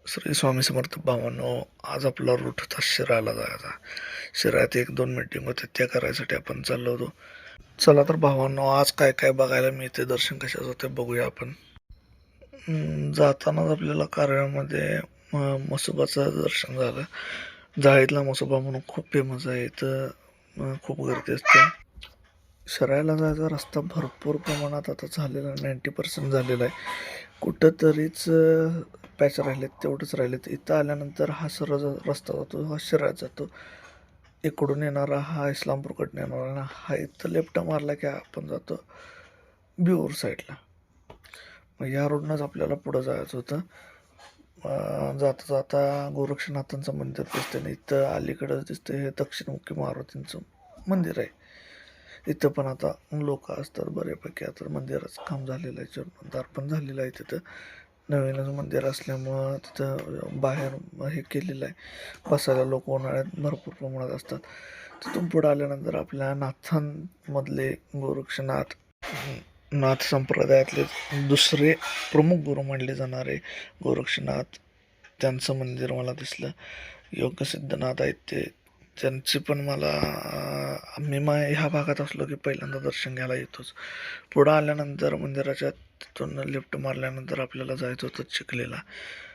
श्री स्वामी समर्थ भावांनो, आज आपला रूट होता शिराळला जायचा. शिराळ्यात 1-2 मीटिंग होते, त्या करायसाठी आपण चाललो होतो. चला तर भावांनो, आज काय काय बघायला मिळते, दर्शन कशाचं होते बघूया आपण. जातानाच आपल्याला कार्यामध्ये म्हसोबाचं दर्शन झालं. जाळीतला म्हसोबा म्हणून खूप फेमस आहे, इथं खूप गर्दी असते. शिराळ्याला जायचा रस्ता भरपूर प्रमाणात आता झालेला 90% झालेला आहे. कुठंतरीच पॅच राहिलेत, तेवढंच राहिलेत. इथं आल्यानंतर हा सरळ रस्ता जातो, हा शिराळ्यात जातो. इकडून येणारा हा इस्लामपूरकडनं येणारा, हा इथं लेफ्ट मारला की आपण जातो बिऊर साईडला. मग या रोडनंच आपल्याला पुढं जायचं होतं. जाता जाता गोरक्षनाथांचं मंदिर दिसतं आणि इथं अलीकडं दिसतं हे दक्षिणमुखी मारुतींचं मंदिर आहे. इथं पण आता लोक असतात बऱ्यापैकी. आता मंदिराचं काम झालेलं आहे, जीर्णोद्धार पण झालेलं आहे. तिथं नवीनच मंदिर असल्यामुळं तिथं बाहेर हे केलेलं आहे, बसायला लोक उन्हाळ्यात भरपूर प्रमाणात असतात. तिथून पुढं आल्यानंतर आपल्या नाथांमधले गोरक्षनाथ, नाथ संप्रदायातले दुसरे प्रमुख गुरु मानले जाणारे गोरक्षनाथ, त्यांचं मंदिर मला दिसलं. योगसिद्धनाथ आहेत ते, त्यांची पण मला मी ह्या भागात असलो की पहिल्यांदा दर्शन घ्यायला येतोच. पुढं आल्यानंतर मंदिराच्या तिथून लिफ्ट मारल्यानंतर आपल्याला जायचं होतं चिखलीला.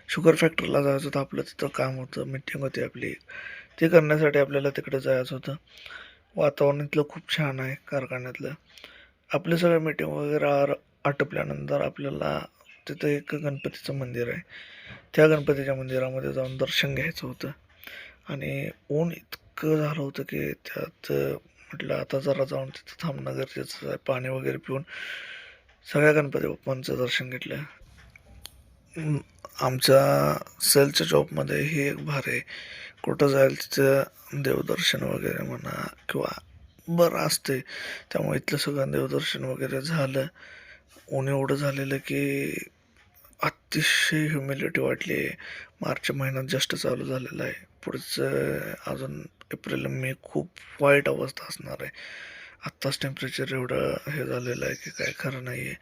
शुगर फॅक्टरीला जायचं होतं, आपलं तिथं काम होतं, मीटिंग होती आपली. ते करण्यासाठी आपल्याला तिकडे जायचं होतं. वातावरण इथलं खूप छान आहे कारखान्यातलं. आपले सगळे मीटिंग वगैरे आटपल्यानंतर आपल्याला तिथं एक गणपतीचं मंदिर आहे, त्या गणपतीच्या मंदिरामध्ये जाऊन दर्शन घ्यायचं होतं. आणि ऊन इतकं झालं होतं की त्यात म्हटलं आता जरा जाऊन तिथं थांबणं गरजेचं आहे. पाणी वगैरे पिऊन सगळ्या गणपती बाप्पांचं दर्शन घेतलं. आमच्या सेलच्या जॉबमध्ये हे एक भार आहे, कुठं जाईल तिथं देवदर्शन वगैरे म्हणा किंवा बरं असते. त्यामुळे इथलं सगळं देवदर्शन वगैरे झालं. ऊन एवढं झालेलं की अतिशय ह्युमिलिटी वाटली. मार्च महिन्यात जस्ट चालू झालेला आहे, पुढचं अजून एप्रिल मे खूप वाईट अवस्था असणार आहे. आत्ताच टेम्परेचर एवढं हे झालेलं आहे की काय खरं नाही आहे.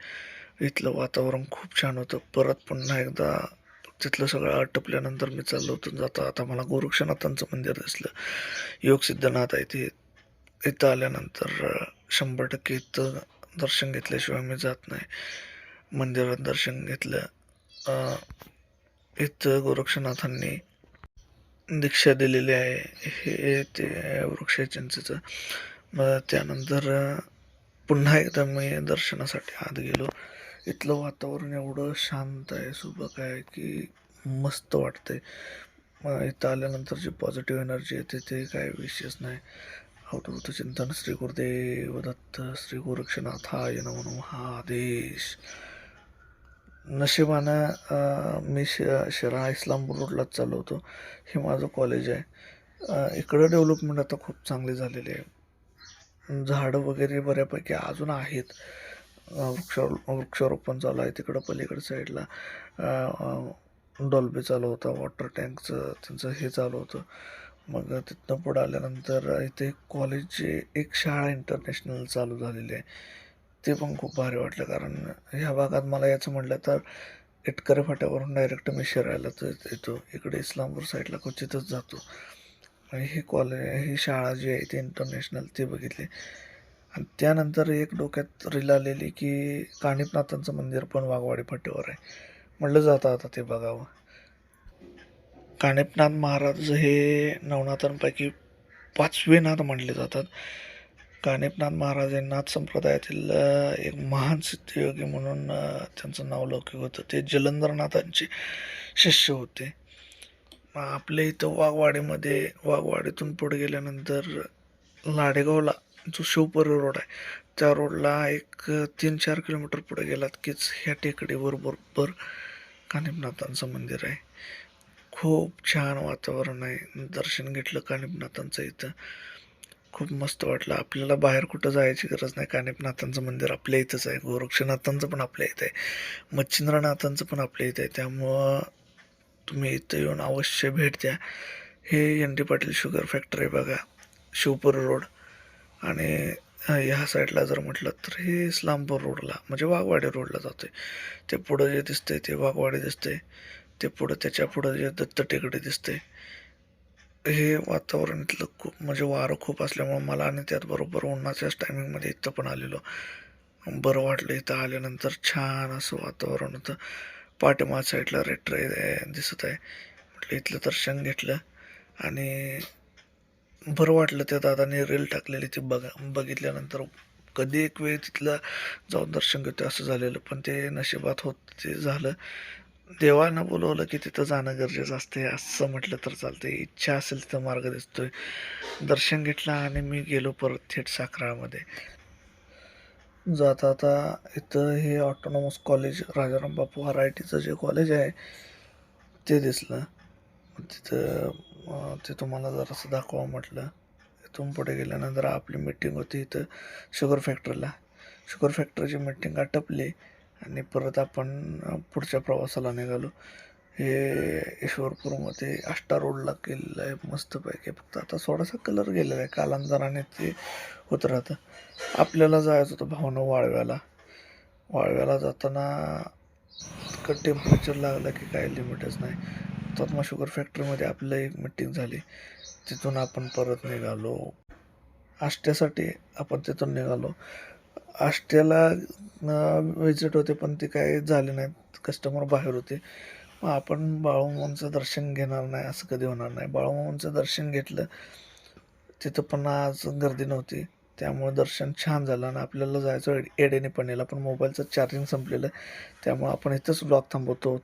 इथलं वातावरण खूप छान होतं. परत पुन्हा एकदा तिथलं सगळं आटपल्यानंतर मी चाललो होतो. जाता आता मला गोरक्षनाथांचं मंदिर दिसलं. योगसिद्धनाथ आहे ते. इथं आल्यानंतर 100% इथं दर्शन घेतल्याशिवाय मी जात नाही. मंदिरात दर्शन घेतलं. इथं गोरक्षनाथांनी दीक्षा दिलेली आहे, हे ते वृक्ष चिंचेचं. मग त्यानंतर पुन्हा एकदा मी दर्शनासाठी आत गेलो. इथलं वातावरण एवढं शांत आहे, सुबक आहे की मस्त वाटतंय. मग इथं आल्यानंतर जी पॉझिटिव्ह एनर्जी येते ते काय विशेष नाही. अवधूत चिंतन श्री गुरुदेव दत्त श्री गोरक्षनाथाय नमो नमः. आदेश. नशिबानं मी शिराळा इस्लामपूर रोडलाच चाललो होतो. हे माझं कॉलेज आहे. इकडं डेव्हलपमेंट आता खूप चांगली झालेली आहे. झाडं वगैरे बऱ्यापैकी अजून आहेत. वृक्षारोपण चालू आहे तिकडं पलीकडं साईडला. डॉल्बी चालू होता, वॉटर टँकचं त्यांचं हे चालू होतं. मग तिथनं पुढं आल्यानंतर इथे कॉलेज, एक शाळा इंटरनॅशनल चालू झालेली आहे. ते पण खूप भारी वाटलं, कारण ह्या भागात मला याचं म्हटलं तर इटकरे फाट्यावरून डायरेक्ट मी शिरायलाच येतो. इकडे इस्लामपूर साईडला क्वचितच जातो. आणि ही ही शाळा जी आहे ती इंटरनॅशनल, ती बघितली. आणि त्यानंतर एक डोक्यात रील आलेली की काणिपनाथांचं मंदिर पण वाघवाडी फाट्यावर आहे. म्हटलं जाता आता ते बघावं. काणिपनाथ महाराज हे नवनाथांपैकी 5वे नाथ मानले जातात. काणिपनाथ महाराज हे नाथ संप्रदायातील एक महान सिद्धयोगी म्हणून त्यांचं नाव लौकिक होतं. ते जलंधरनाथांचे शिष्य होते. आपल्या इथं वाघवाडीतून पुढे गेल्यानंतर लाडेगावला जो शिवपुरी रोड आहे, त्या रोडला एक 3-4 किलोमीटर पुढे गेलात कीच ह्या टेकडीवर बरोबर कानिपनाथांचं मंदिर आहे. खूप छान वातावरण आहे. दर्शन घेतलं कानिपनाथांचं इथं, खूप मस्त वाटलं. आपल्याला बाहेर कुठं जायची गरज नाही. कानिपनाथांचं मंदिर आपल्या इथंच आहे, गोरक्षनाथांचं पण आपल्या इथं आहे, मच्छिंद्रनाथांचं पण आपल्या इथं आहे. त्यामुळं तुम्ही इथं येऊन अवश्य भेट द्या. हे ND पाटील शुगर फॅक्टरी बघा, शिवपुरी रोड. आणि ह्या साईडला जर म्हटलं तर हे इस्लामपूर रोडला म्हणजे वाघवाडी रोडला जाते. ते पुढं जे दिसतंय ते वाघवाडी दिसते. ते पुढं त्याच्या पुढं जे दत्त टेकडी दिसते. हे वातावरण इथलं खूप म्हणजे वारं खूप असल्यामुळं मला आणि त्याचबरोबर उन्हाच्याच टायमिंगमध्ये इथं पण आलेलो. बरं वाटलं इथं आल्यानंतर. छान असं वातावरण होतं. पाठीमाग साईडला रेट्रे दिसत आहे. म्हटलं इथलं दर्शन घेतलं आणि बरं वाटलं. त्या दादाने रील टाकलेली ती बघितल्यानंतर कधी एक वेळ तिथलं जाऊन दर्शन घेतो असं झालेलं, पण ते नशिबात होत ते झालं. देवानं बोलवलं की तिथं जाणं गरजेचं असते असं म्हटलं तर चालते. इच्छा असेल तिथं मार्ग दिसतोय. दर्शन घेतलं आणि मी गेलो परत थेट साखरामध्ये. जाता आता इथं हे ऑटोनॉमस कॉलेज राजाराम बापू RITचं जे कॉलेज आहे ते दिसलं. तिथं ते तुम्हाला जरासं दाखवा म्हटलं. इथून पुढे गेल्यानंतर आपली मीटिंग होती इथं शुगर फॅक्टरीला. शुगर फॅक्टरीची मीटिंग आटपली आणि परत आपण पुढच्या प्रवासाला निघालो. हे ईश्वरपूरमध्ये आष्टा रोडला केलेलं आहे मस्तपैकी. फक्त आता थोडासा कलर गेलेला आहे, कालांतराने ते होत राहतं. आपल्याला जायचं होतं भावना वाळव्याला. वाळव्याला जाताना इतकं टेम्परेचर लागलं की काही लिमिटच नाही. तर मग शुगर फॅक्टरीमध्ये आपलं एक मीटिंग झाली. तिथून आपण परत निघालो आष्ट्यासाठी. आपण तिथून निघालो आष्ट्याला. विजिट होते पण ती काही झाली नाहीत, कस्टमर बाहेर होते. मग आपण बाळूमामांचं दर्शन घेणार नाही असं कधी होणार नाही. बाळूमामांचं दर्शन घेतलं. तिथं पण आज गर्दी नव्हती, त्यामुळे दर्शन छान झालं. आणि आपल्याला जायचं एडेने पणेला, पण मोबाईलचं चार्जिंग संपलेलं त्यामुळे आपण इथंच ब्लॉग थांबवतो.